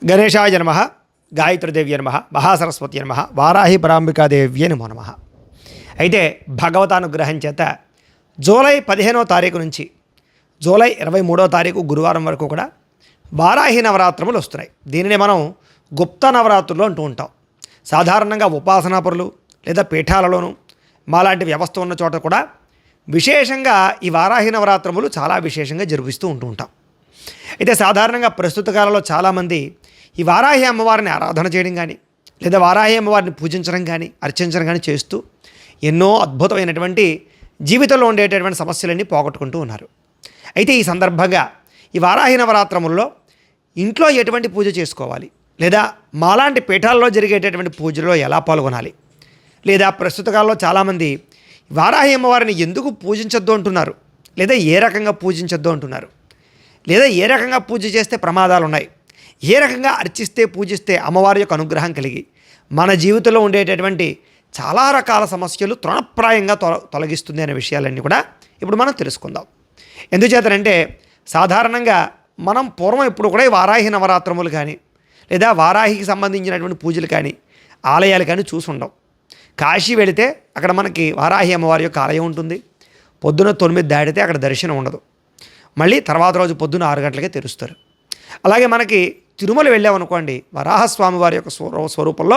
గణేశాయ నమః, గాయత్రీదేవ్య నమః, మహాసరస్వతి నమః, వారాహి పరాంబికాదేవ్యే నమో నమః. అయితే భగవతానుగ్రహం చేత జూలై 15వ తారీఖు నుంచి జూలై 23వ తారీఖు గురువారం వరకు కూడా వారాహి నవరాత్రములు వస్తున్నాయి. దీనిని మనం గుప్త నవరాత్రులు అంటూ ఉంటాం. సాధారణంగా ఉపాసనాపరులు లేదా పీఠాలలోనూ మాలాంటి వ్యవస్థ ఉన్న చోట కూడా విశేషంగా ఈ వారాహి నవరాత్రములు చాలా విశేషంగా జరిపిస్తూ ఉంటూ ఉంటాం. అయితే సాధారణంగా ప్రస్తుత కాలంలో చాలామంది ఈ వారాహి అమ్మవారిని ఆరాధన చేయడం కానీ లేదా వారాహి అమ్మవారిని పూజించడం కానీ అర్చించడం కానీ చేస్తూ ఎన్నో అద్భుతమైనటువంటి జీవితంలో ఉండేటటువంటి సమస్యలన్నీ పోగొట్టుకుంటూ ఉన్నారు. అయితే ఈ సందర్భంగా ఈ వారాహి నవరాత్రములలో ఇంట్లో ఎటువంటి పూజ చేసుకోవాలి, లేదా మాలాంటి పీఠాల్లో జరిగేటటువంటి పూజలో ఎలా పాల్గొనాలి, లేదా ప్రస్తుత కాలంలో చాలామంది వారాహి అమ్మవారిని ఎందుకు పూజించొద్దు అంటున్నారు, లేదా ఏ రకంగా పూజించొద్దు అంటున్నారు, లేదా ఏ రకంగా పూజ చేస్తే ప్రమాదాలు ఉన్నాయి, ఏ రకంగా అర్చిస్తే పూజిస్తే అమ్మవారి యొక్క అనుగ్రహం కలిగి మన జీవితంలో ఉండేటటువంటి చాలా రకాల సమస్యలు తృణప్రాయంగా తొలగిస్తుంది అనే విషయాలన్నీ కూడా ఇప్పుడు మనం తెలుసుకుందాం. ఎందుచేతనంటే సాధారణంగా మనం పూర్వం ఇప్పుడు కూడా ఈ వారాహి నవరాత్రములు కానీ లేదా వారాహికి సంబంధించినటువంటి పూజలు కానీ ఆలయాలు కానీ చూసి ఉండం. కాశీ వెళితే అక్కడ మనకి వారాహి అమ్మవారి యొక్క ఆలయం ఉంటుంది. పొద్దున 9 దాటితే అక్కడ దర్శనం ఉండదు. మళ్ళీ తర్వాత రోజు పొద్దున 6 గంటలకే తెరుస్తారు. అలాగే మనకి తిరుమల వెళ్ళామనుకోండి, వరాహస్వామి వారి యొక్క స్వరూపంలో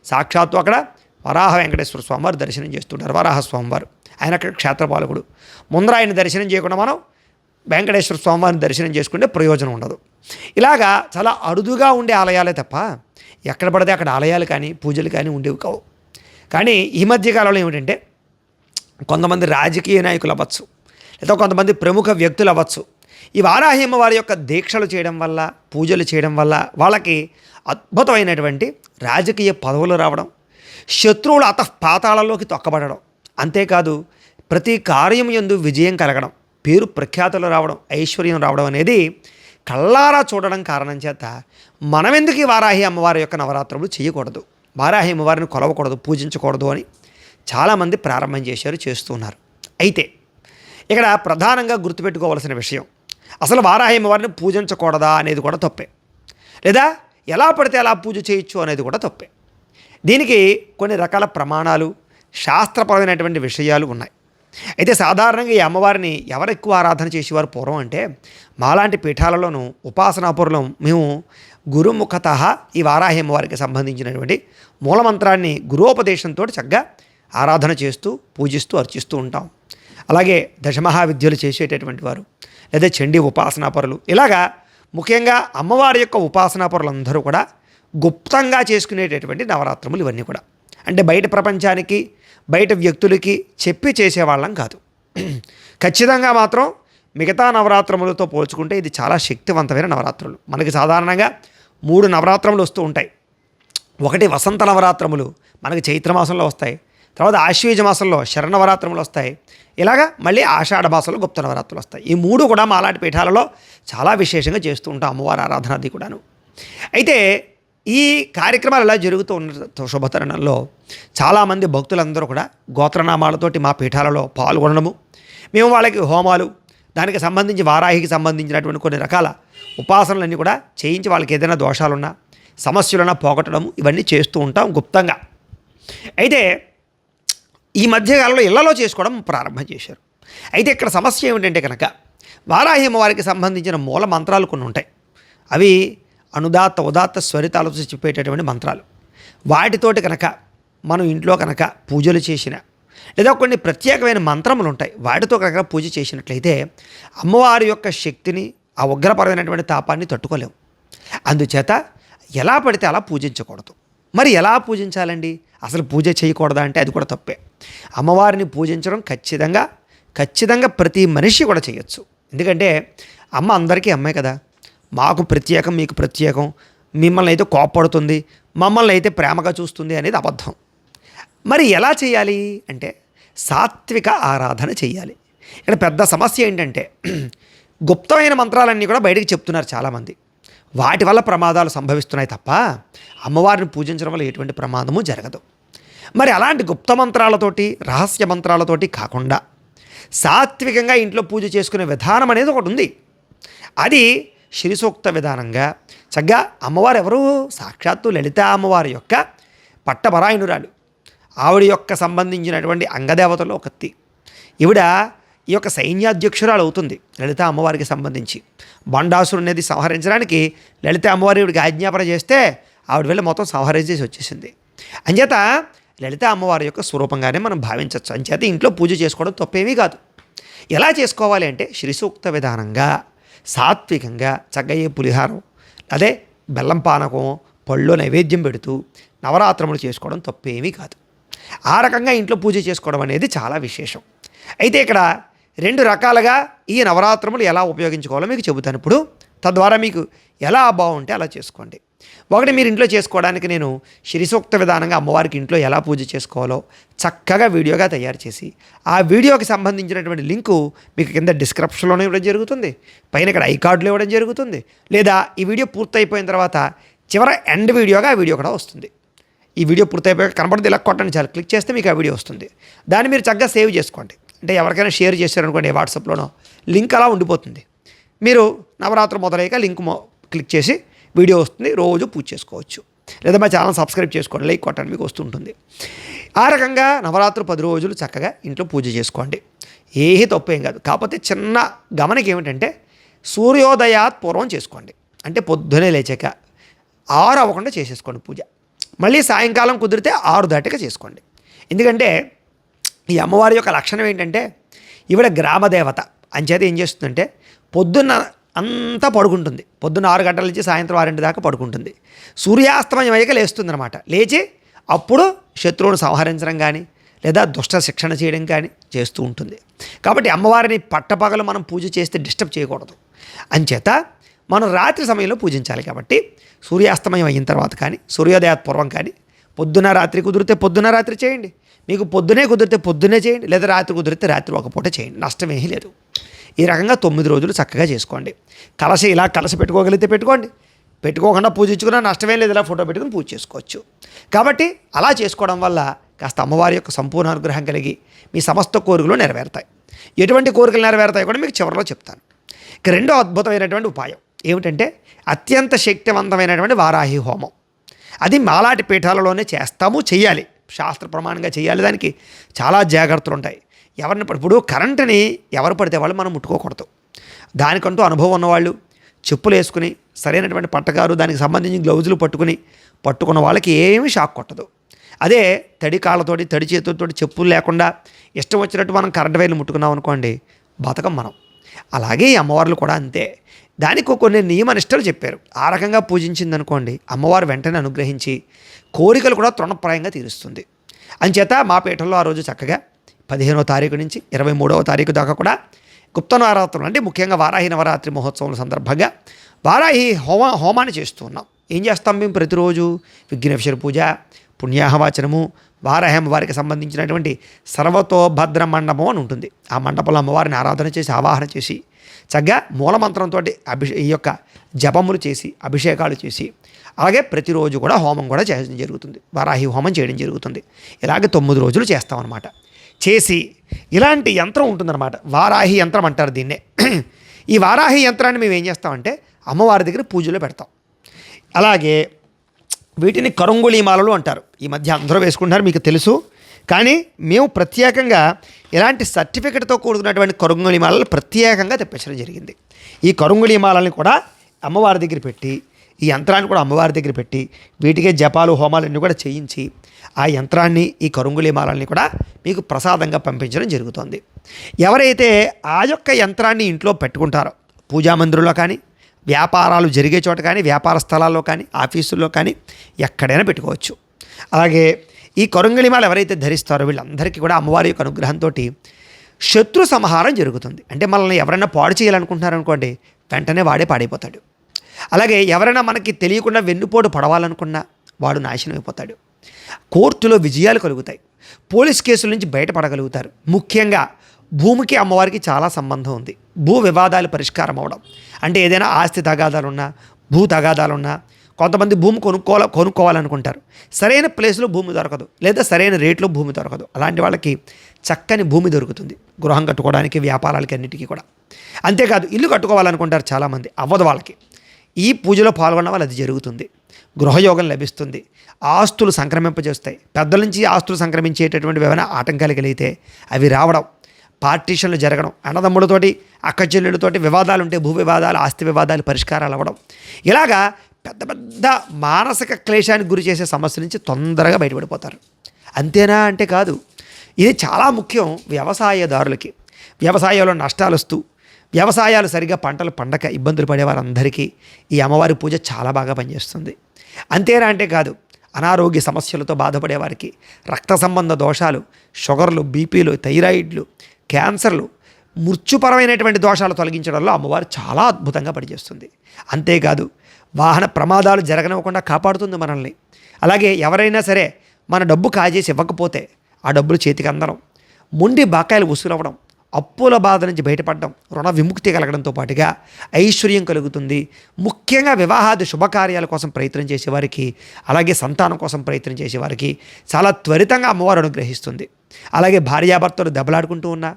సాక్షాత్తు అక్కడ వరాహ వెంకటేశ్వర స్వామి వారు దర్శనం చేస్తుంటారు. వరాహస్వామి వారు ఆయన అక్కడ క్షేత్రపాలకుడు. ముందర ఆయన దర్శనం చేయకుండా మనం వెంకటేశ్వర స్వామి వారిని దర్శనం చేసుకుంటే ప్రయోజనం ఉండదు. ఇలాగా చాలా అరుదుగా ఉండే ఆలయాలే తప్ప ఎక్కడ పడితే అక్కడ ఆలయాలు కానీ పూజలు కానీ ఉండేవి కావు. కానీ ఈ మధ్యకాలంలో ఏమిటంటే కొంతమంది రాజకీయ నాయకులు అవ్వచ్చు, లేదా కొంతమంది ప్రముఖ వ్యక్తులు అవ్వచ్చు, ఈ వారాహి అమ్మవారి యొక్క దీక్షలు చేయడం వల్ల పూజలు చేయడం వల్ల వాళ్ళకి అద్భుతమైనటువంటి రాజకీయ పదవులు రావడం, శత్రువుల పాతాళంలోకి తొక్కబడడం, అంతేకాదు ప్రతి కార్యం యందు విజయం కలగడం, పేరు ప్రఖ్యాతులు రావడం, ఐశ్వర్యం రావడం అనేది కళ్ళారా చూడడం కారణం చేత మనం ఎందుకు ఈ వారాహి అమ్మవారి యొక్క నవరాత్రులు చేయకూడదు, వారాహి అమ్మవారిని కొలవకూడదు, పూజించకూడదు అని చాలామంది ప్రారంభం చేశారు, చేస్తున్నారు. అయితే ఇక్కడ ప్రధానంగా గుర్తుపెట్టుకోవాల్సిన విషయం, అసలు వారాహి అమ్మవారిని పూజించకూడదా అనేది కూడా తప్పే, లేదా ఎలా పడితే అలా పూజ చేయొచ్చు అనేది కూడా తప్పే. దీనికి కొన్ని రకాల ప్రమాణాలు, శాస్త్రపరమైనటువంటి విషయాలు ఉన్నాయి. అయితే సాధారణంగా ఈ అమ్మవారిని ఎవరు ఎక్కువ ఆరాధన చేసేవారు పూర్వం అంటే మాలాంటి పీఠాలలోనూ ఉపాసనాపూర్వం మేము గురుముఖత ఈ వారాహి అమ్మవారికి సంబంధించినటువంటి మూలమంత్రాన్ని గురోపదేశంతో చక్కగా ఆరాధన చేస్తూ పూజిస్తూ అర్చిస్తూ ఉంటాం. అలాగే దశమహావిద్యలు చేసేటటువంటి వారు లేదా చండీ ఉపాసనాపరులు, ఇలాగా ముఖ్యంగా అమ్మవారి యొక్క ఉపాసనాపరులందరూ కూడా గుప్తంగా చేసుకునేటటువంటి నవరాత్రములు ఇవన్నీ కూడా. అంటే బయట ప్రపంచానికి బయట వ్యక్తులకి చెప్పి చేసేవాళ్ళం కాదు. ఖచ్చితంగా మాత్రం మిగతా నవరాత్రములతో పోల్చుకుంటే ఇది చాలా శక్తివంతమైన నవరాత్రులు. మనకి సాధారణంగా 3 నవరాత్రములు వస్తూ ఉంటాయి. ఒకటి వసంత నవరాత్రములు మనకి చైత్రమాసంలో వస్తాయి, తర్వాత ఆశ్వీజ మాసంలో శరన్నవరాత్రములు వస్తాయి, ఇలాగా మళ్ళీ ఆషాఢ మాసంలో గుప్త నవరాత్రులు వస్తాయి. ఈ 3 కూడా మాలాంటి పీఠాలలో చాలా విశేషంగా చేస్తూ ఉంటాం అమ్మవారి ఆరాధన అది కూడాను. అయితే ఈ కార్యక్రమాలు ఎలా జరుగుతూ ఉన్న శుభతరుణంలో చాలామంది భక్తులందరూ కూడా గోత్రనామాలతోటి మా పీఠాలలో పాల్గొనడము, మేము వాళ్ళకి హోమాలు, దానికి సంబంధించి వారాహికి సంబంధించినటువంటి కొన్ని రకాల ఉపాసనలన్నీ కూడా చేయించి వాళ్ళకి ఏదైనా దోషాలున్నా సమస్యలున్నా పోగొట్టడము ఇవన్నీ చేస్తూ ఉంటాం గుప్తంగా. అయితే ఈ మధ్యకాలంలో ఇళ్లలో చేసుకోవడం ప్రారంభం చేశారు. అయితే ఇక్కడ సమస్య ఏమిటంటే కనుక వారాహి అమ్మవారికి సంబంధించిన మూల మంత్రాలు కొన్ని ఉంటాయి. అవి అనుదాత్త ఉదాత్త స్వరితాలతో చెప్పేటటువంటి మంత్రాలు. వాటితోటి కనుక మనం ఇంట్లో కనుక పూజలు చేసిన లేదా కొన్ని ప్రత్యేకమైన మంత్రములు ఉంటాయి, వాటితో కనుక పూజ చేసినట్లయితే అమ్మవారి యొక్క శక్తిని, ఆ ఉగ్రపరమైనటువంటి తాపాన్ని తట్టుకోలేము. అందుచేత ఎలా పడితే అలా పూజించకూడదు. మరి ఎలా పూజించాలండి, అసలు పూజ చేయకూడదా అంటే అది కూడా తప్పే. అమ్మవారిని పూజించడం ఖచ్చితంగా ప్రతి మనిషి కూడా చేయొచ్చు. ఎందుకంటే అమ్మ అందరికీ అమ్మే కదా, మాకు ప్రత్యేకం మీకు ప్రత్యేకం, మిమ్మల్ని అయితే కోప్పడుతుంది, మమ్మల్ని అయితే ప్రేమగా చూస్తుంది అనేది అబద్ధం. మరి ఎలా చేయాలి అంటే సాత్విక ఆరాధన చేయాలి. ఇక్కడ పెద్ద సమస్య ఏంటంటే గుప్తమైన మంత్రాలన్నీ కూడా బయటకు చెప్తున్నారు చాలామంది, వాటి వల్ల ప్రమాదాలు సంభవిస్తున్నాయి తప్ప అమ్మవారిని పూజించడం వల్ల ఎటువంటి ప్రమాదము జరగదు. మరి అలాంటి గుప్త మంత్రాలతోటి రహస్య మంత్రాలతోటి కాకుండా సాత్వికంగా ఇంట్లో పూజ చేసుకునే విధానం అనేది ఒకటి ఉంది. అది శ్రీసూక్త విధానంగా చక్కగా అమ్మవారు ఎవరు? సాక్షాత్తు లలిత అమ్మవారి యొక్క పట్టపరాయణురాలు. ఆవిడ యొక్క సంబంధించినటువంటి అంగదేవతలో ఒకతి. ఈవిడ ఈ యొక్క సైన్యాధ్యక్షురాలు అవుతుంది లలిత అమ్మవారికి సంబంధించి. బండాసురునేది సంహరించడానికి లలిత అమ్మవారి ఈవిడికి ఆజ్ఞాపన చేస్తే ఆవిడ వెళ్ళి మొత్తం సంహరించేసి వచ్చేసింది. అంచేత లలిత అమ్మవారి యొక్క స్వరూపంగానే మనం భావించవచ్చు. అంచేత ఇంట్లో పూజ చేసుకోవడం తప్పేమీ కాదు. ఎలా చేసుకోవాలి అంటే శ్రీసూక్త విధానంగా సాత్వికంగా చక్కగా పులిహారం అదే బెల్లం పానకం పళ్ళు నైవేద్యం పెడుతూ నవరాత్రములు చేసుకోవడం తప్పేమీ కాదు. ఆ రకంగా ఇంట్లో పూజ చేసుకోవడం అనేది చాలా విశేషం. అయితే ఇక్కడ 2 రకాలుగా ఈ నవరాత్రములు ఎలా ఉపయోగించుకోవాలో మీకు చెబుతాను ఇప్పుడు. తద్వారా మీకు ఎలా బాగుంటే అలా చేసుకోండి. ఒకటి, మీరు ఇంట్లో చేసుకోవడానికి నేను శ్రీసూక్త విధానంగా అమ్మవారికి ఇంట్లో ఎలా పూజ చేసుకోవాలో చక్కగా వీడియోగా తయారు చేసి ఆ వీడియోకి సంబంధించినటువంటి లింకు మీకు కింద డిస్క్రిప్షన్లోనే ఇవ్వడం జరుగుతుంది, పైన ఇక్కడ ఐకార్డులో ఇవ్వడం జరుగుతుంది, లేదా ఈ వీడియో పూర్తయిపోయిన తర్వాత చివర ఎండ్ వీడియోగా ఆ వీడియో కూడా వస్తుంది. ఈ వీడియో పూర్తయిపోయాక కనపడుతుంది, ఇలా కొట్టండి చాలు, క్లిక్ చేస్తే మీకు ఆ వీడియో వస్తుంది. దాన్ని మీరు చక్కగా సేవ్ చేసుకోండి. అంటే ఎవరికైనా షేర్ చేశారనుకోండి వాట్సాప్లోనో, లింక్ అలా ఉండిపోతుంది. మీరు నవరాత్రి మొదలయ్యాక లింక్ క్లిక్ చేసి వీడియో వస్తుంది, రోజు పూజ చేసుకోవచ్చు. లేదా మా ఛానల్ సబ్స్క్రైబ్ చేసుకోండి, లైక్ కొట్టండి, మీకు వస్తుంటుంది. ఆ రకంగా నవరాత్రి 10 రోజులు చక్కగా ఇంట్లో పూజ చేసుకోండి. ఏమీ తప్పేం కాదు. కాకపోతే చిన్న గమనిక ఏమిటంటే సూర్యోదయాత్ పూర్వం చేసుకోండి. అంటే పొద్దునే లేచాక 6 అవ్వకుండా చేసేసుకోండి పూజ. మళ్ళీ సాయంకాలం కుదిరితే 6 దాటిగా చేసుకోండి. ఎందుకంటే ఈ అమ్మవారి యొక్క లక్షణం ఏంటంటే ఈవిడ గ్రామదేవత. అంచేత ఏం చేస్తుందంటే పొద్దున్న అంతా పడుకుంటుంది. పొద్దున్న 6 గంటల నుంచి సాయంత్రం 6 దాకా పడుకుంటుంది. సూర్యాస్తమయం అయ్యాక లేస్తుందన్నమాట. లేచి అప్పుడు శత్రువును సంహరించడం కానీ లేదా దుష్ట శిక్షణ చేయడం కానీ చేస్తూ ఉంటుంది. కాబట్టి అమ్మవారిని పట్టపగలు మనం పూజ చేస్తే డిస్టర్బ్ చేయకూడదు. అంచేత మనం రాత్రి సమయంలో పూజించాలి. కాబట్టి సూర్యాస్తమయం అయిన తర్వాత కానీ సూర్యోదయాత్ పూర్వం కానీ పొద్దున రాత్రి కుదిరితే పొద్దున రాత్రి చేయండి, మీకు పొద్దునే కుదిరితే పొద్దునే చేయండి, లేదా రాత్రి కుదిరితే రాత్రి ఒక పూట చేయండి, నష్టమేమీ లేదు. ఈ రకంగా 9 రోజులు చక్కగా చేసుకోండి. ఇలా కలశ పెట్టుకోగలిగితే పెట్టుకోండి, పెట్టుకోకుండా పూజించుకున్నా నష్టమేం లేదు, ఇలా ఫోటో పెట్టుకుని పూజ చేసుకోవచ్చు. కాబట్టి అలా చేసుకోవడం వల్ల కాస్త అమ్మవారి యొక్క సంపూర్ణ అనుగ్రహం కలిగి మీ సమస్త కోరికలు నెరవేరుతాయి. ఎటువంటి కోరికలు నెరవేరుతాయి కూడా మీకు చివరిలో చెప్తాను. ఇక రెండో అద్భుతమైనటువంటి ఉపాయం ఏమిటంటే అత్యంత శక్తివంతమైనటువంటి వారాహి హోమం. అది మాలాటి పీఠాలలోనే చేయాలి, శాస్త్ర ప్రమాణంగా చేయాలి. దానికి చాలా జాగ్రత్తలు ఉంటాయి. ఇప్పుడు కరెంటుని ఎవరు పడితే వాళ్ళు మనం ముట్టుకోకూడదు. దానికంటూ అనుభవం ఉన్నవాళ్ళు చెప్పులు వేసుకుని సరైనటువంటి పట్టకారు దానికి సంబంధించిన గ్లౌజులు పట్టుకున్న వాళ్ళకి ఏమీ షాక్ కొట్టదు. అదే తడి కాళ్ళతోటి తడి చేతులతోటి చెప్పులు లేకుండా ఇష్టం వచ్చినట్టు మనం కరెంటు వైర్లు ముట్టుకున్నాం అనుకోండి, బతకం మనం. అలాగే ఈ అమ్మవార్లు కూడా అంతే. దానికి కొన్ని నియమ నిష్టలు చెప్పారు. ఆ రకంగా పూజించింది అనుకోండి, అమ్మవారు వెంటనే అనుగ్రహించి కోరికలు కూడా తృణప్రాయంగా తీరుస్తుంది. అంచేత మా పీఠంలో ఆ రోజు చక్కగా 15వ తారీఖు నుంచి 23వ తారీఖు దాకా కూడా గుప్త నవరాత్రులు అంటే ముఖ్యంగా వారాహి నవరాత్రి మహోత్సవం సందర్భంగా వారాహి హోమాన్ని చేస్తూ ఉన్నాం. ఏం చేస్తాం మేము ప్రతిరోజు? విఘ్నేశ్వర పూజ, పుణ్యాహవాచనము, వారాహి అమ్మవారికి సంబంధించినటువంటి సర్వతోభద్ర మండపం అని ఉంటుంది. ఆ మండపంలో అమ్మవారిని ఆరాధన చేసి ఆవాహన చేసి చక్కగా మూలమంత్రంతో ఈ యొక్క జపములు చేసి అభిషేకాలు చేసి అలాగే ప్రతిరోజు కూడా హోమం కూడా చేయడం జరుగుతుంది. వారాహి హోమం చేయడం జరుగుతుంది. ఇలాగే 9 రోజులు చేస్తామన్నమాట. చేసి ఇలాంటి యంత్రం ఉంటుందన్నమాట, వారాహి యంత్రం అంటారు దీన్నే. ఈ వారాహి యంత్రాన్ని మేము ఏం చేస్తామంటే అమ్మవారి దగ్గర పూజలో పెడతాం. అలాగే వీటిని కరుంగుళీమాలలు అంటారు. ఈ మధ్య అందరూ వేసుకుంటున్నారు, మీకు తెలుసు. కానీ మేము ప్రత్యేకంగా ఇలాంటి సర్టిఫికెట్తో కూడుకున్నటువంటి కరుంగుళీమాలలు ప్రత్యేకంగా తెప్పించడం జరిగింది. ఈ కరుంగుళీమాలని కూడా అమ్మవారి దగ్గర పెట్టి, ఈ యంత్రాన్ని కూడా అమ్మవారి దగ్గర పెట్టి, వీటికే జపాలు హోమాలన్నీ కూడా చేయించి ఆ యంత్రాన్ని ఈ కరుంగుళీమాలని కూడా మీకు ప్రసాదంగా పంపించడం జరుగుతుంది. ఎవరైతే ఆ యొక్క యంత్రాన్ని ఇంట్లో పెట్టుకుంటారో పూజా మందిరంలో కానీ, వ్యాపారాలు జరిగే చోట కానీ, వ్యాపార స్థలాల్లో కానీ, ఆఫీసుల్లో కానీ ఎక్కడైనా పెట్టుకోవచ్చు. అలాగే ఈ కరుంగుళీమాలు ఎవరైతే ధరిస్తారో వీళ్ళందరికీ కూడా అమ్మవారి యొక్క అనుగ్రహంతో శత్రు సంహారం జరుగుతుంది. అంటే మనల్ని ఎవరైనా పాడు చేయాలనుకుంటున్నారనుకోండి, వెంటనే వాడే పాడైపోతాడు. అలాగే ఎవరైనా మనకి తెలియకుండా వెన్నుపోటు పడవాలనుకున్నా వాడు నాశనం అయిపోతాడు. కోర్టులో విజయాలు కలుగుతాయి. పోలీస్ కేసుల నుంచి బయటపడగలుగుతారు. ముఖ్యంగా భూమికి అమ్మవారికి చాలా సంబంధం ఉంది. భూ వివాదాలు పరిష్కారం అవడం అంటే ఏదైనా ఆస్తి తగాదాలున్నా, భూ తగాదాలున్నా, కొంతమంది భూమి కొనుక్కోవాలనుకుంటారు, సరైన ప్లేస్లో భూమి దొరకదు, లేదా సరైన రేట్లో భూమి దొరకదు. అలాంటి వాళ్ళకి చక్కని భూమి దొరుకుతుంది గృహం కట్టుకోవడానికి, వ్యాపారాలకి, అన్నిటికీ కూడా. అంతేకాదు ఇల్లు కట్టుకోవాలనుకుంటారు చాలామంది, అవ్వదు వాళ్ళకి. ఈ పూజలో పాల్గొన్న వాళ్ళు అది జరుగుతుంది. గృహయోగం లభిస్తుంది. ఆస్తులు సంక్రమింపజేస్తాయి. పెద్దల నుంచి ఆస్తులు సంక్రమించేటటువంటి ఏమైనా ఆటంకాలు కలిగితే అవి రావడం, పార్టీషన్లు జరగడం, అన్నదమ్ములతోటి అక్క చెల్లెళ్ళతోటి వివాదాలు ఉంటే భూ వివాదాలు, ఆస్తి వివాదాలు పరిష్కారాలు అవ్వడం, ఇలాగా పెద్ద పెద్ద మానసిక క్లేశానికి గురి చేసే సమస్యల నుంచి తొందరగా బయటపడిపోతారు. అంతేనా అంటే కాదు, ఇది చాలా ముఖ్యం వ్యవసాయదారులకి. వ్యవసాయంలో నష్టాలు వస్తూ వ్యవసాయాలు సరిగా పంటలు పండక ఇబ్బందులు పడే వారందరికీ ఈ అమ్మవారి పూజ చాలా బాగా పనిచేస్తుంది. అంతేనా అంటే కాదు, అనారోగ్య సమస్యలతో బాధపడే వారికి, రక్త సంబంధ దోషాలు, షుగర్లు, బీపీలు, థైరాయిడ్లు, క్యాన్సర్లు, మృత్యుపరమైనటువంటి దోషాలు తొలగించడంలో అమ్మవారు చాలా అద్భుతంగా పనిచేస్తుంది. అంతేకాదు వాహన ప్రమాదాలు జరగనివ్వకుండా కాపాడుతుంది మనల్ని. అలాగే ఎవరైనా సరే మన డబ్బు కాజేసి ఇవ్వకపోతే ఆ డబ్బులు చేతికి అందడం, మొండి బాకాయలు వసూలవ్వడం, అప్పుల బాధ నుంచి బయటపడడం, రుణ విముక్తి కలగడంతో పాటుగా ఐశ్వర్యం కలుగుతుంది. ముఖ్యంగా వివాహాది శుభకార్యాల కోసం ప్రయత్నం చేసేవారికి, అలాగే సంతానం కోసం ప్రయత్నం చేసేవారికి చాలా త్వరితంగా అమ్మవారు అనుగ్రహిస్తుంది. అలాగే భార్యాభర్తలు దెబ్బలాడుకుంటూ ఉన్నా,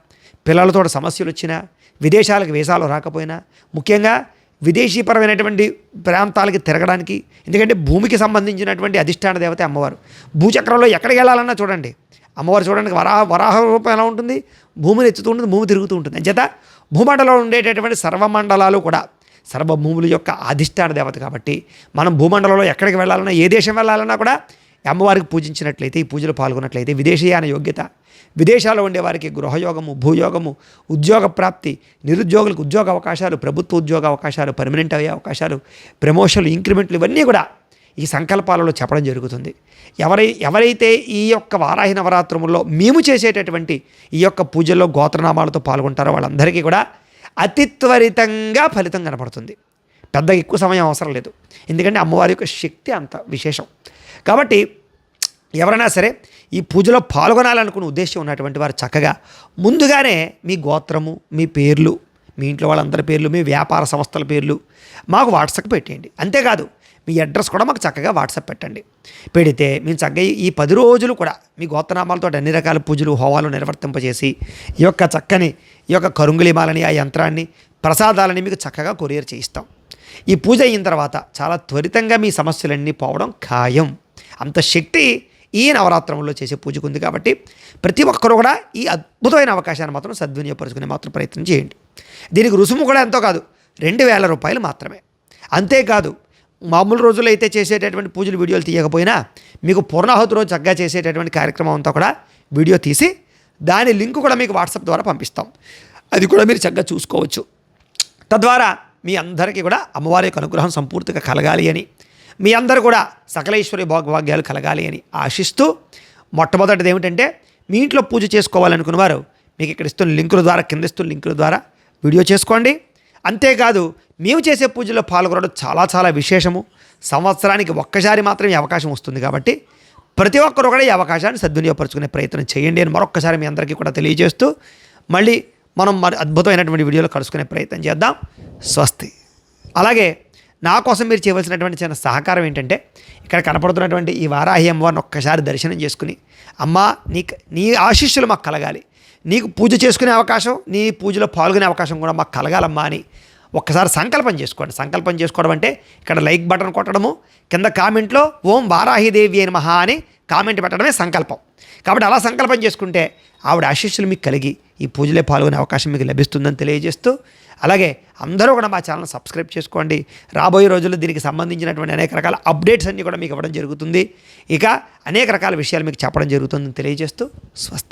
పిల్లలతో సమస్యలు వచ్చినా, విదేశాలకు వీసాలు రాకపోయినా, ముఖ్యంగా విదేశీపరమైనటువంటి ప్రాంతాలకి తిరగడానికి, ఎందుకంటే భూమికి సంబంధించినటువంటి అధిష్టాన దేవత అమ్మవారు. భూచక్రంలో ఎక్కడికి వెళ్ళాలన్నా చూడండి, అమ్మవారు చూడడానికి వరాహ రూపం ఎలా ఉంటుంది, భూమిని ఎత్తుతూ ఉంటుంది, భూమి తిరుగుతూ ఉంటుంది. అంచేత భూమండలంలో ఉండేటటువంటి సర్వమండలాలు కూడా సర్వభూముల యొక్క అధిష్టాన దేవత కాబట్టి మనం భూమండలంలో ఎక్కడికి వెళ్ళాలన్నా, ఏ దేశం వెళ్ళాలన్నా కూడా అమ్మవారికి పూజించినట్లయితే, ఈ పూజలు పాల్గొన్నట్లయితే విదేశీయాన యోగ్యత, విదేశాల్లో ఉండేవారికి గృహయోగము, భూయోగము, ఉద్యోగ ప్రాప్తి, నిరుద్యోగులకు ఉద్యోగ అవకాశాలు, ప్రభుత్వ ఉద్యోగ అవకాశాలు, పర్మనెంట్ అయ్యే అవకాశాలు, ప్రమోషన్లు, ఇంక్రిమెంట్లు, ఇవన్నీ కూడా ఈ సంకల్పాలలో చెప్పడం జరుగుతుంది. ఎవరైతే ఈ యొక్క వారాహి నవరాత్రముల్లో మేము చేసేటటువంటి ఈ యొక్క పూజల్లో గోత్రనామాలతో పాల్గొంటారో వాళ్ళందరికీ కూడా అతి త్వరితంగా ఫలితం కనపడుతుంది. పెద్దగా ఎక్కువ సమయం అవసరం లేదు, ఎందుకంటే అమ్మవారి యొక్క శక్తి అంత విశేషం. కాబట్టి ఎవరైనా సరే ఈ పూజలో పాల్గొనాలనుకునే ఉద్దేశం ఉన్నటువంటి వారు చక్కగా ముందుగానే మీ గోత్రము, మీ పేర్లు, మీ ఇంట్లో వాళ్ళందరి పేర్లు, మీ వ్యాపార సంస్థల పేర్లు మాకు వాట్సాప్ పెట్టేయండి. అంతేకాదు మీ అడ్రస్ కూడా మాకు చక్కగా వాట్సాప్ పెట్టండి. పెడితే మేము చక్కగా ఈ 10 రోజులు కూడా మీ గోత్రనామాలతో అన్ని రకాల పూజలు, హోమాలు నిర్వర్తింపజేసి ఈ యొక్క చక్కని ఈ యొక్క కరుంగులిమాలని, ఆ యంత్రాన్ని, ప్రసాదాలని మీకు చక్కగా కొరియర్ చేయిస్తాం. ఈ పూజ అయిన తర్వాత చాలా త్వరితంగా మీ సమస్యలన్నీ పోవడం ఖాయం. అంత శక్తి ఈ నవరాత్రంలో చేసే పూజకు ఉంది. కాబట్టి ప్రతి ఒక్కరూ కూడా ఈ అద్భుతమైన అవకాశాన్ని మాత్రం సద్వినియోగపరుచుకునే మాత్రం ప్రయత్నం చేయండి. దీనికి రుసుము కూడా ఎంతో కాదు, 2000 రూపాయలు మాత్రమే. అంతేకాదు మామూలు రోజుల్లో అయితే చేసేటటువంటి పూజలు వీడియోలు తీయకపోయినా మీకు పూర్ణాహుతి రోజు చక్కగా చేసేటటువంటి కార్యక్రమం అంతా కూడా వీడియో తీసి దాని లింక్ కూడా మీకు వాట్సాప్ ద్వారా పంపిస్తాం. అది కూడా మీరు చక్కగా చూసుకోవచ్చు. తద్వారా మీ అందరికీ కూడా అమ్మవారి యొక్క అనుగ్రహం సంపూర్తిగా కలగాలి అని, మీ అందరూ కూడా సకలేశ్వరి భోగభాగ్యాలు కలగాలి అని ఆశిస్తూ, మొట్టమొదటిది ఏమిటంటే మీ ఇంట్లో పూజ చేసుకోవాలనుకున్న వారు మీకు ఇక్కడ ఇస్తున్న లింకుల ద్వారా, కింద ఇస్తున్న లింకుల ద్వారా వీడియో చేసుకోండి. అంతేకాదు మేము చేసే పూజలో పాల్గొనడం చాలా చాలా విశేషము. సంవత్సరానికి ఒక్కసారి మాత్రం ఈ అవకాశం వస్తుంది. కాబట్టి ప్రతి ఒక్కరు కూడా ఈ అవకాశాన్ని సద్వినియోగపరుచుకునే ప్రయత్నం చేయండి అని మరొక్కసారి మీ అందరికీ కూడా తెలియజేస్తూ, మళ్ళీ మనం అద్భుతమైనటువంటి వీడియోలో కలుసుకునే ప్రయత్నం చేద్దాం. స్వస్తి. అలాగే నా కోసం మీరు చేయవలసినటువంటి చిన్న సహకారం ఏంటంటే, ఇక్కడ కనపడుతున్నటువంటి ఈ వారాహి అమ్మవారిని ఒక్కసారి దర్శనం చేసుకుని, అమ్మా నీ ఆశీస్సులు మాకు కలగాలి, నీకు పూజ చేసుకునే అవకాశం, నీ పూజలో పాల్గొనే అవకాశం కూడా మాకు కలగాలమ్మా అని ఒక్కసారి సంకల్పం చేసుకోండి. సంకల్పం చేసుకోవడం అంటే ఇక్కడ లైక్ బటన్ కొట్టడము, కింద కామెంట్లో ఓం వారాహిదేవి నమః అని కామెంట్ పెట్టడమే సంకల్పం. కాబట్టి అలా సంకల్పం చేసుకుంటే ఆవిడ ఆశీస్సులు మీకు కలిగి ఈ పూజలే పాల్గొనే అవకాశం మీకు లభిస్తుందని తెలియజేస్తూ, అలాగే అందరూ కూడా మా ఛానల్ సబ్స్క్రైబ్ చేసుకోండి. రాబోయే రోజుల్లో దీనికి సంబంధించినటువంటి అనేక రకాల అప్డేట్స్ అన్నీ కూడా మీకు ఇవ్వడం జరుగుతుంది. ఇక అనేక రకాల విషయాలు మీకు చెప్పడం జరుగుతుందని తెలియజేస్తూ స్వస్తి.